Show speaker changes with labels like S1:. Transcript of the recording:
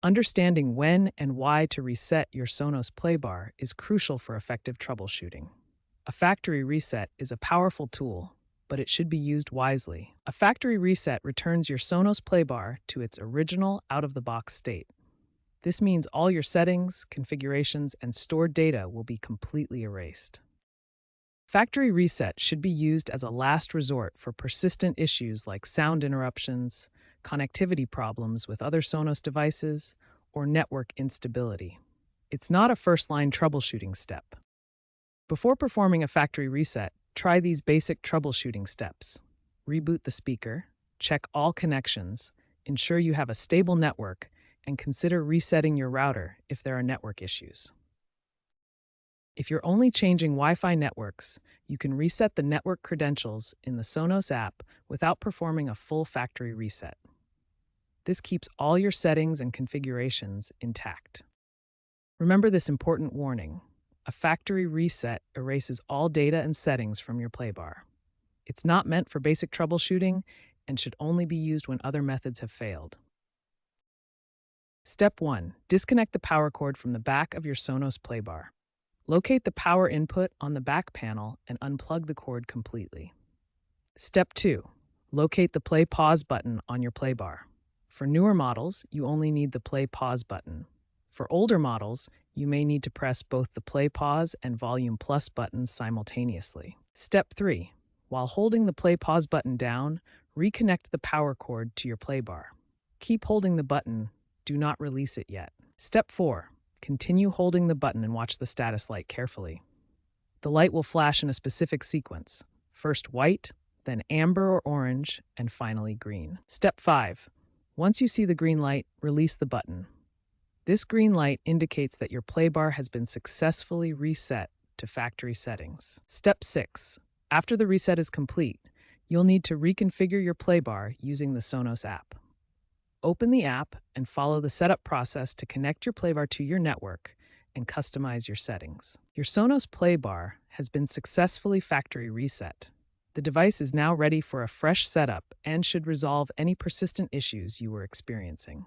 S1: Understanding when and why to reset your Sonos Playbar is crucial for effective troubleshooting. A factory reset is a powerful tool, but it should be used wisely. A factory reset returns your Sonos Playbar to its original out-of-the-box state. This means all your settings, configurations, and stored data will be completely erased. Factory reset should be used as a last resort for persistent issues like sound interruptions, connectivity problems with other Sonos devices, or network instability. It's not a first-line troubleshooting step. Before performing a factory reset, try these basic troubleshooting steps. Reboot the speaker, check all connections, ensure you have a stable network, and consider resetting your router if there are network issues. If you're only changing Wi-Fi networks, you can reset the network credentials in the Sonos app without performing a full factory reset. This keeps all your settings and configurations intact. Remember this important warning. A factory reset erases all data and settings from your Playbar. It's not meant for basic troubleshooting and should only be used when other methods have failed. Step 1. Disconnect the power cord from the back of your Sonos Playbar. Locate the power input on the back panel and unplug the cord completely. Step 2. Locate the play pause button on your Playbar. For newer models, you only need the play pause button. For older models, you may need to press both the play pause and volume plus buttons simultaneously. Step 3. While holding the play pause button down, reconnect the power cord to your Playbar. Keep holding the button. Do not release it yet. Step 4. Continue holding the button and watch the status light carefully. The light will flash in a specific sequence. First white, then amber or orange, and finally green. Step 5. Once you see the green light, release the button. This green light indicates that your Playbar has been successfully reset to factory settings. Step 6. After the reset is complete, you'll need to reconfigure your Playbar using the Sonos app. Open the app and follow the setup process to connect your Playbar to your network and customize your settings. Your Sonos Playbar has been successfully factory reset. The device is now ready for a fresh setup and should resolve any persistent issues you were experiencing.